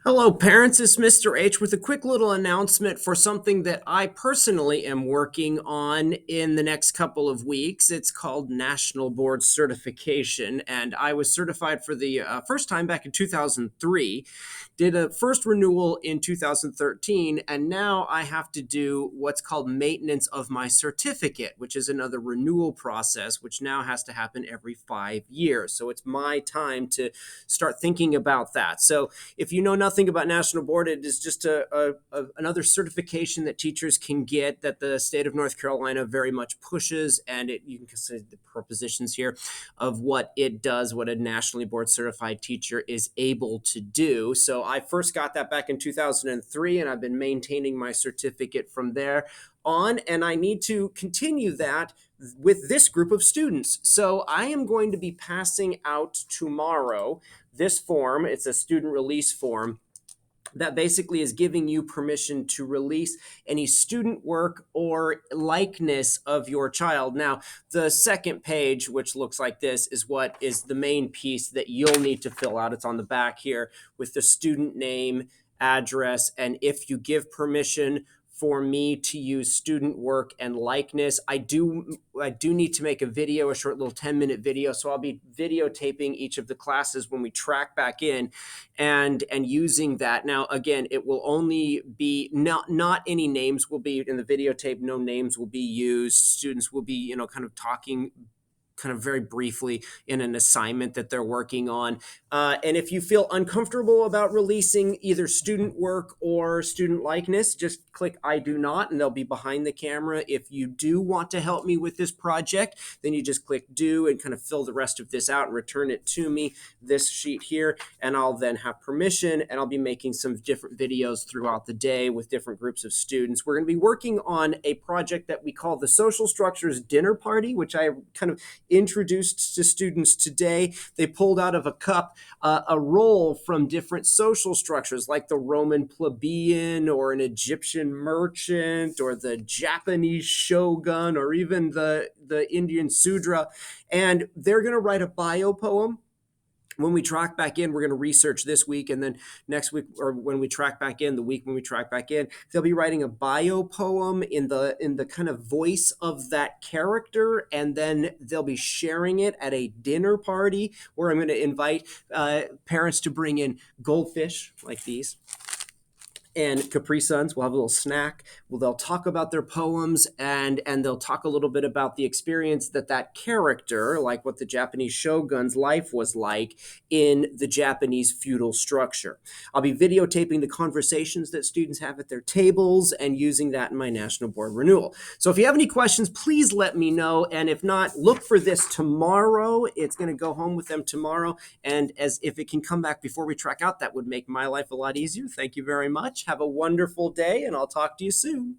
Hello, parents. It's Mr. H with a quick little announcement for something that I personally am working on in the next couple of weeks. It's called National Board Certification, and I was certified for the first time back in 2003, did a first renewal in 2013, and now I have to do what's called maintenance of my certificate, which is another renewal process, which now has to happen every 5 years. So it's my time to start thinking about that. So if you know nothing about National Board, it is just another certification that teachers can get that the state of North Carolina very much pushes, and you can consider the propositions here of what it does, what a nationally board certified teacher is able to do. So I first got that back in 2003, and I've been maintaining my certificate from there on, and I need to continue that with this group of students. So I am going to be passing out tomorrow this form. It's a student release form that basically is giving you permission to release any student work or likeness of your child. Now, the second page, which looks like this, is what is the main piece that you'll need to fill out. It's on the back here with the student name, address, and if you give permission for me to use student work and likeness. I do need to make a video, a short little 10-minute video. So I'll be videotaping each of the classes when we track back in and using that. Now, again, it will only be not any names will be in the videotape, no names will be used. Students will be, kind of talking kind of very briefly in an assignment that they're working on. And if you feel uncomfortable about releasing either student work or student likeness, just click I do not, and they'll be behind the camera. If you do want to help me with this project, then you just click do and kind of fill the rest of this out and return it to me, this sheet here, and I'll then have permission, and I'll be making some different videos throughout the day with different groups of students. We're going to be working on a project that we call the Social Structures Dinner Party, which I kind of introduced to students today. They pulled out of a cup a roll from different social structures like the Roman plebeian or an Egyptian merchant or the Japanese shogun or even the Indian Sudra. And they're going to write a bio poem. When we track back in, we're going to research this week, and then next week, or when we track back in, the week when we track back in, they'll be writing a bio poem in the kind of voice of that character, and then they'll be sharing it at a dinner party where I'm going to invite parents to bring in goldfish like these and Capri Suns. We'll have a little snack. Well, they'll talk about their poems, and they'll talk a little bit about the experience that character, like what the Japanese shogun's life was like in the Japanese feudal structure. I'll be videotaping the conversations that students have at their tables and using that in my National Board renewal. So if you have any questions, please let me know. And if not, look for this tomorrow. It's going to go home with them tomorrow. And as if it can come back before we track out, that would make my life a lot easier. Thank you very much. Have a wonderful day, and I'll talk to you soon.